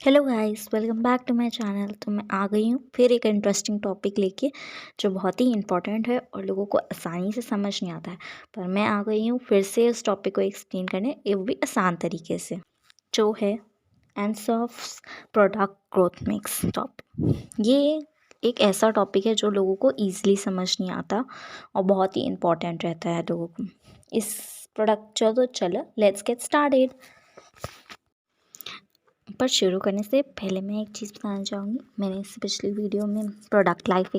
Hello guys, welcome back to my channel. तो मैं आ गई हूँ फिर एक इंटरेस्टिंग टॉपिक लेके जो बहुत ही इंपॉर्टेंट है और लोगों को आसानी से समझ नहीं आता है। पर मैं आ गई हूँ फिर से उस टॉपिक को एक्सप्लेन करने, ये भी आसान तरीके से, जो है एनसॉफ्स प्रोडक्ट ग्रोथ मिक्स टॉपिक। ये एक ऐसा टॉपिक है जो लोगों को ईजिली समझ नहीं आता और बहुत ही इम्पोर्टेंट रहता है लोगों को। इस प्रोडक्ट चलो लेट्स गेट स्टार्टेड। पर शुरू करने से पहले मैं एक चीज़ बताना चाहूँगी। मैंने इस पिछली वीडियो में प्रोडक्ट लाइफ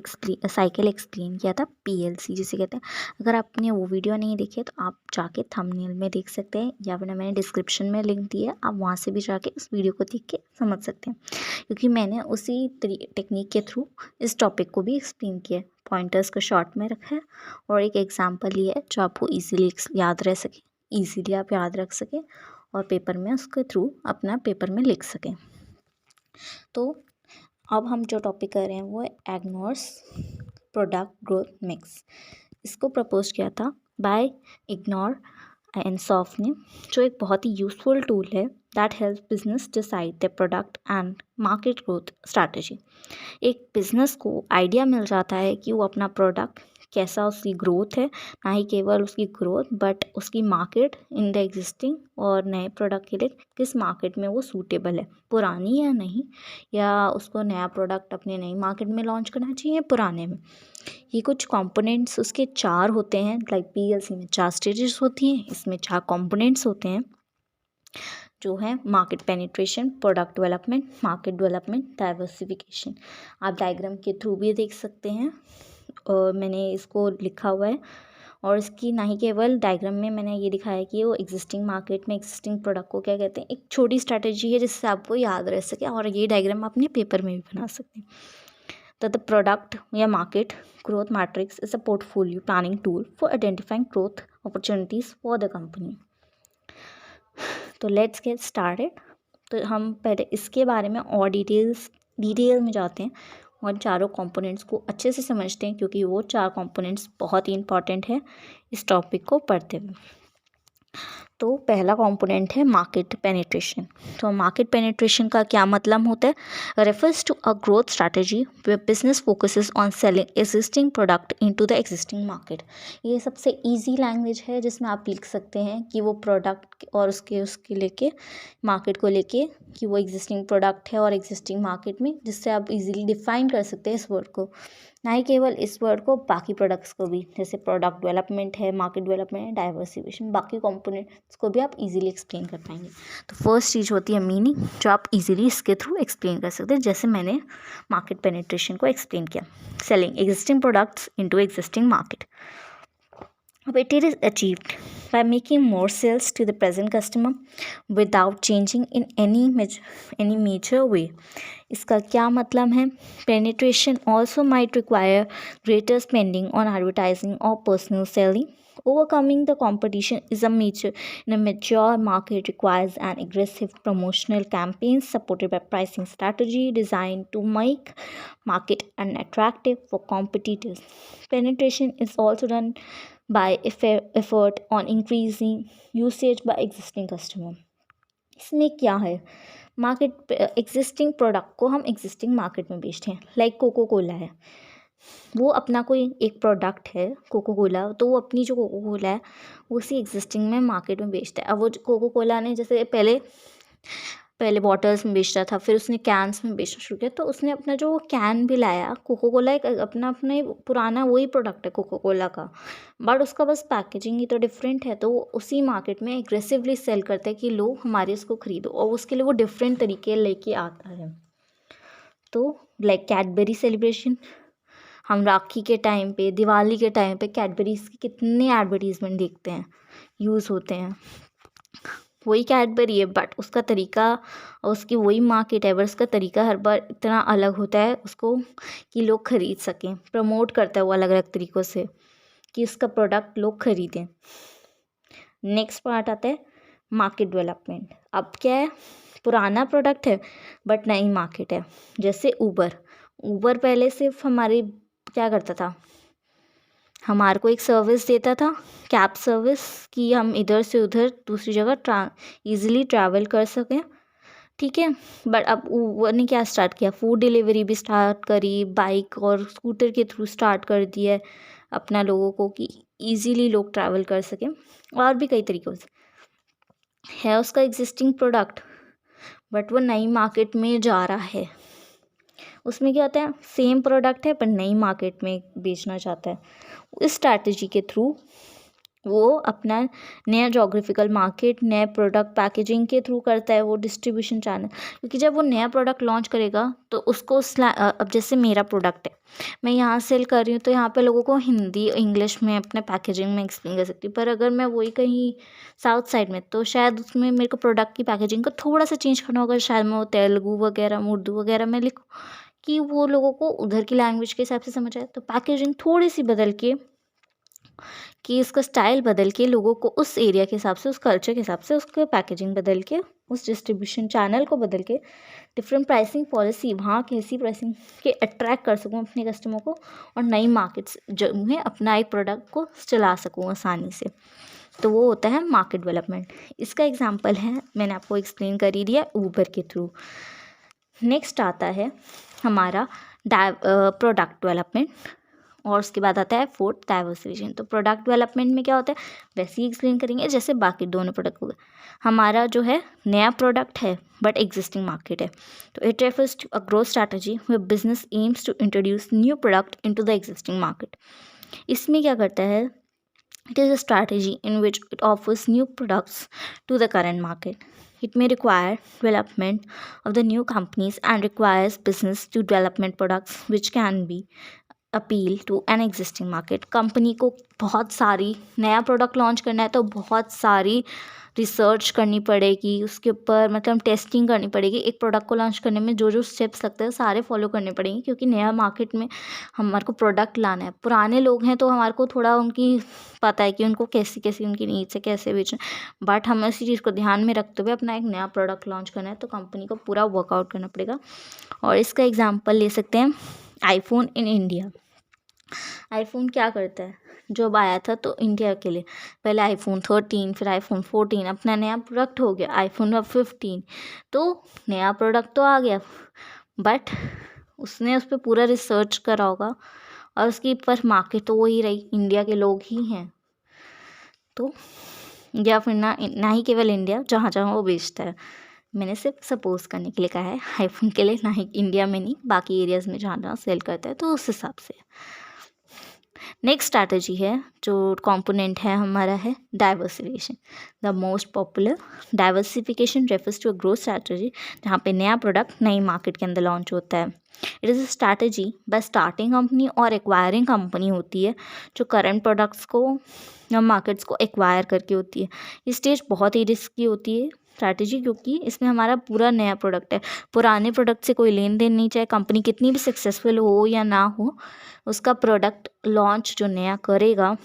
साइकिल एक्सप्लेन किया था, पीएलसी जिसे कहते हैं। अगर आपने वो वीडियो नहीं देखी है तो आप जाके थंबनेल में देख सकते हैं, या फिर मैंने डिस्क्रिप्शन में लिंक दिया है, आप वहाँ से भी जाके उस वीडियो को देख के समझ सकते हैं, क्योंकि मैंने उसी टेक्निक के थ्रू इस टॉपिक को भी एक्सप्लेन किया है। पॉइंटर्स को शॉर्ट में रखा है और एक एग्जाम्पल लिया है जो आपको ईजिली याद रह सके, ईजिली आप याद रख सकें और पेपर में उसके थ्रू अपना पेपर में लिख सकें। तो अब हम जो टॉपिक कर रहे हैं वो है एग्नोर्स प्रोडक्ट ग्रोथ मिक्स। इसको प्रपोज किया था बाय इग्नोर एंड सॉफ्ट ने, जो एक बहुत ही यूज़फुल टूल है that help business decide the product and market growth strategy. एक बिजनेस को आइडिया मिल जाता है कि वो अपना प्रोडक्ट कैसा, उसकी ग्रोथ है, ना ही केवल उसकी ग्रोथ बट उसकी मार्केट इन द एग्जिस्टिंग और नए प्रोडक्ट के लिए किस मार्केट में वो सूटेबल है, पुरानी या नहीं, या उसको नया प्रोडक्ट अपने नई मार्केट में लॉन्च करना चाहिए पुराने में। ये कुछ कंपोनेंट्स उसके चार होते हैं, लाइक पीएलसी में 4 स्टेजेस होती हैं, इसमें 4 कंपोनेंट्स होते हैं जो है market penetration, product development, market development, diversification. आप डायग्राम के थ्रू भी देख सकते हैं और मैंने इसको लिखा हुआ है। और इसकी ना ही केवल डायग्राम में मैंने ये दिखाया कि वो एग्जिस्टिंग मार्केट में एग्जिस्टिंग प्रोडक्ट को क्या कहते हैं, एक छोटी स्ट्रैटेजी है जिससे आपको याद रह सके, और ये डायग्राम अपने पेपर में भी बना सकते हैं। तो द प्रोडक्ट या market growth matrix is a portfolio planning tool for identifying growth opportunities for the company. तो लेट्स गेट स्टार्टेड। तो हम पहले इसके बारे में और डिटेल में जाते हैं और चारों कंपोनेंट्स को अच्छे से समझते हैं, क्योंकि वो 4 कंपोनेंट्स बहुत ही इंपॉर्टेंट है इस टॉपिक को पढ़ते हुए। तो पहला कंपोनेंट है मार्केट पेनिट्रेशन। तो मार्केट पेनिट्रेशन का क्या मतलब होता है? Refers to a growth strategy where business focuses on selling existing product into the existing market. ये सबसे इजी लैंग्वेज है जिसमें आप लिख सकते हैं कि वो प्रोडक्ट और उसके लेके मार्केट को लेके, कि वो एग्जिस्टिंग प्रोडक्ट है और एग्जिस्टिंग मार्केट में, जिससे आप इजीली डिफाइन कर सकते हैं इस वर्ड को, ना ही केवल इस वर्ड को, बाकी प्रोडक्ट्स को भी, जैसे प्रोडक्ट डेवलपमेंट है, मार्केट डेवलपमेंट है, डाइवर्सिफिकेशन, बाकी कंपोनेंट्स को भी आप इजीली एक्सप्लेन कर पाएंगे। तो फर्स्ट चीज़ होती है मीनिंग, जो आप इजीली इसके थ्रू एक्सप्लेन कर सकते हैं, जैसे मैंने मार्केट पेनिट्रेशन को एक्सप्लेन किया। Selling existing products into existing market, it is achieved by making more sales to the present customer without changing in any major way. इसका क्या मतलब है? Penetration also might require greater spending on advertising or personal selling. Overcoming the competition in a mature market requires an aggressive promotional campaign supported by pricing strategy designed to make market unattractive for competitors. Penetration is also done by effort on increasing usage by existing customer. इसमें क्या है? Market existing product को हम existing market में बेचते हैं, like cocoa Cola है, वो अपना कोई एक प्रोडक्ट है कोको कोला, तो वो अपनी जो कोको कोला है वो उसी एग्जिस्टिंग में मार्केट में बेचता है। अब वो कोको कोला ने जैसे पहले बॉटल्स में बेचता था, फिर उसने कैंस में बेचना शुरू किया, तो उसने अपना जो कैन भी लाया, कोको कोला एक अपना ही पुराना वही प्रोडक्ट है कोको कोला का, बट उसका बस पैकेजिंग ही तो डिफरेंट है, तो वो उसी मार्केट में एग्रेसिवली सेल करता है कि लोग हमारे इसको खरीदो, और उसके लिए वो डिफरेंट तरीके लेके आता है। तो लाइक कैडबरी सेलिब्रेशन, हम राखी के टाइम पे, दिवाली के टाइम पे कैडबरीज के कितने एडवर्टीजमेंट देखते हैं, यूज़ होते हैं, वही कैडबरी है बट उसका तरीका, उसकी वही मार्केट है, बट उसका तरीका हर बार इतना अलग होता है उसको कि लोग खरीद सकें, प्रमोट करता है वो अलग अलग तरीक़ों से कि उसका प्रोडक्ट लोग खरीदें। नेक्स्ट पार्ट आता है मार्केट डेवलपमेंट। अब क्या है? पुराना प्रोडक्ट है बट नई मार्केट है, जैसे ऊबर पहले सिर्फ हमारी क्या करता था, हमारे को एक सर्विस देता था, कैब सर्विस, कि हम इधर से उधर दूसरी जगह ईज़िली ट्रैवल कर सकें, ठीक है। बट अब वो ने क्या स्टार्ट किया, फूड डिलीवरी भी स्टार्ट करी, बाइक और स्कूटर के थ्रू स्टार्ट कर दिया है अपना लोगों को कि ईजीली लोग ट्रैवल कर सकें। और भी कई तरीक़ों से है उसका एग्जिस्टिंग प्रोडक्ट, बट वो नई मार्केट में जा रहा है। उसमें क्या होता है, सेम प्रोडक्ट है पर नई मार्केट में बेचना चाहता है। इस स्ट्रैटेजी के थ्रू वो अपना नया जोग्राफिकल मार्केट, नए प्रोडक्ट पैकेजिंग के थ्रू करता है वो डिस्ट्रीब्यूशन चैनल। क्योंकि जब वो नया प्रोडक्ट लॉन्च करेगा तो उसको अब जैसे मेरा प्रोडक्ट है, मैं यहाँ सेल कर रही हूँ तो यहाँ पे लोगों को हिंदी इंग्लिश में अपने पैकेजिंग में एक्सप्लेन कर सकती हूँ। पर अगर मैं वही कहीं साउथ साइड में, तो शायद उसमें मेरे को प्रोडक्ट की पैकेजिंग को थोड़ा सा चेंज करना होगा। शायद मैं वो तेलुगु वगैरह उर्दू वगैरह में लिखूँ कि वो लोगों को उधर की लैंग्वेज के हिसाब से समझ आए। तो पैकेजिंग थोड़ी सी बदल के, कि उसका स्टाइल बदल के लोगों को उस एरिया के हिसाब से, उस कल्चर के हिसाब से उसके पैकेजिंग बदल के, उस डिस्ट्रीब्यूशन चैनल को बदल के डिफरेंट प्राइसिंग पॉलिसी वहाँ की ऐसी प्राइसिंग के अट्रैक्ट कर सकूँ अपने कस्टमर को, और नई मार्केट्स जो में अपना एक प्रोडक्ट को चला सकूँ आसानी से। तो वो होता है मार्केट डेवलपमेंट। इसका एग्जांपल है, मैंने आपको एक्सप्लेन कर ही दिया, ऊबर के थ्रू। नेक्स्ट आता है हमारा प्रोडक्ट डेवलपमेंट, और उसके बाद आता है फोर्थ डाइवर्सिफिकेशन। तो प्रोडक्ट डेवलपमेंट में क्या होता है वैसे ही एक्सप्लेन करेंगे जैसे बाकी दोनों प्रोडक्ट हो गए। हमारा जो है नया प्रोडक्ट है बट एग्जिस्टिंग मार्केट है, तो it refers to a growth strategy where business aims to introduce new product into the existing market. इसमें क्या करता है, it is a strategy in which it offers new products to the current market. It may require development of the new companies and requires business to development products which can be appeal to an existing market. Company को बहुत सारी नया product launch करना है तो बहुत सारी research करनी पड़ेगी उसके ऊपर, मतलब टेस्टिंग करनी पड़ेगी। एक प्रोडक्ट को लॉन्च करने में जो जो स्टेप्स लगते हैं सारे फॉलो करने पड़ेंगे, क्योंकि नया मार्केट में हमारे को प्रोडक्ट लाना है। पुराने लोग हैं तो हमारे को थोड़ा उनकी पता है कि उनको कैसी कैसी उनकी नीड्स है, कैसे बेचना, बट हमें इसी चीज़ को ध्यान में रखते हुए अपना एक नया प्रोडक्ट लॉन्च करना है, तो कंपनी को पूरा वर्कआउट करना पड़ेगा। और इसका एग्जाम्पल ले सकते हैं आईफोन इन इंडिया। आईफोन क्या करता है, जब आया था तो इंडिया के लिए पहले आईफोन 13, फिर आईफोन 14, अपना नया प्रोडक्ट हो गया आईफोन अब 15। तो नया प्रोडक्ट तो आ गया, बट उसने उस पर पूरा रिसर्च करा होगा, और उसकी पर मार्केट तो वही रही, इंडिया के लोग ही हैं। तो या फिर ना ही केवल इंडिया, जहाँ जहाँ वो बेचता है। मैंने सिर्फ सपोज करने के लिए कहा है आईफोन के लिए, ना ही इंडिया में नहीं, बाकी एरियाज़ में जहाँ जहाँ सेल करता है तो उस हिसाब से। नेक्स्ट स्ट्रैटेजी है जो कंपोनेंट है हमारा है diversification. The most popular diversification refers to a growth strategy, जहाँ पे नया प्रोडक्ट नई मार्केट के अंदर लॉन्च होता है। It is a strategy bye starting company और एक्वायरिंग कंपनी होती है, जो करंट प्रोडक्ट्स को या मार्केट्स को एक्वायर करके होती है। ये स्टेज बहुत ही रिस्की होती है स्ट्रैटेजी, क्योंकि इसमें हमारा पूरा नया प्रोडक्ट है। पुराने प्रोडक्ट से कोई लेन देन नहीं, चाहे कंपनी कितनी भी सक्सेसफुल हो या ना हो, उसका प्रोडक्ट लॉन्च जो नया करेगा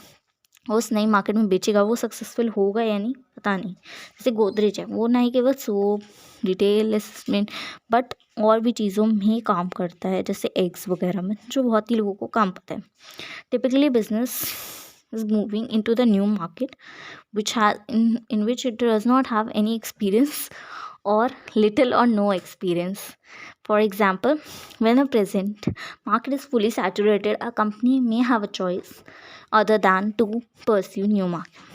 उस नई मार्केट में बेचेगा, वो सक्सेसफुल होगा या नहीं पता नहीं। जैसे गोदरेज है, वो ना ही केवल सोप, रिटेल असेसमेंट, बट और भी चीज़ों में काम करता है, जैसे एग्स वगैरह में, जो बहुत ही लोगों को काम पता है। Typically business is moving into the new market which has in which it does not have any experience or little or no experience. For example, when a present market is fully saturated, a company may have a choice other than to pursue new market.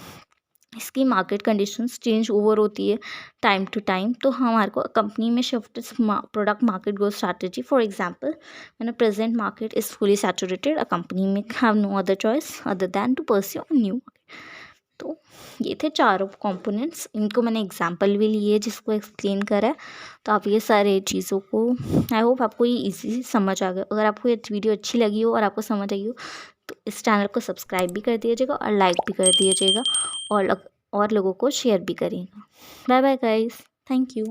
इसकी market conditions change over होती है time to time, तो हमारे को company में shift product market growth strategy. For example, when a present market is fully saturated, a company में have no other choice other than to pursue a new market. तो ये थे चारों components, इनको मैंने एग्जांपल भी लिए जिसको एक्सप्लेन करा है। तो आप ये सारे चीज़ों को, आई होप आपको ये ईजी समझ आ गया। अगर आपको ये वीडियो अच्छी लगी हो और आपको समझ आई हो तो इस चैनल को सब्सक्राइब भी कर दीजिएगा और लाइक भी कर दीजिएगा, और लोगों को शेयर भी करिएगा। Bye bye guys, thank you.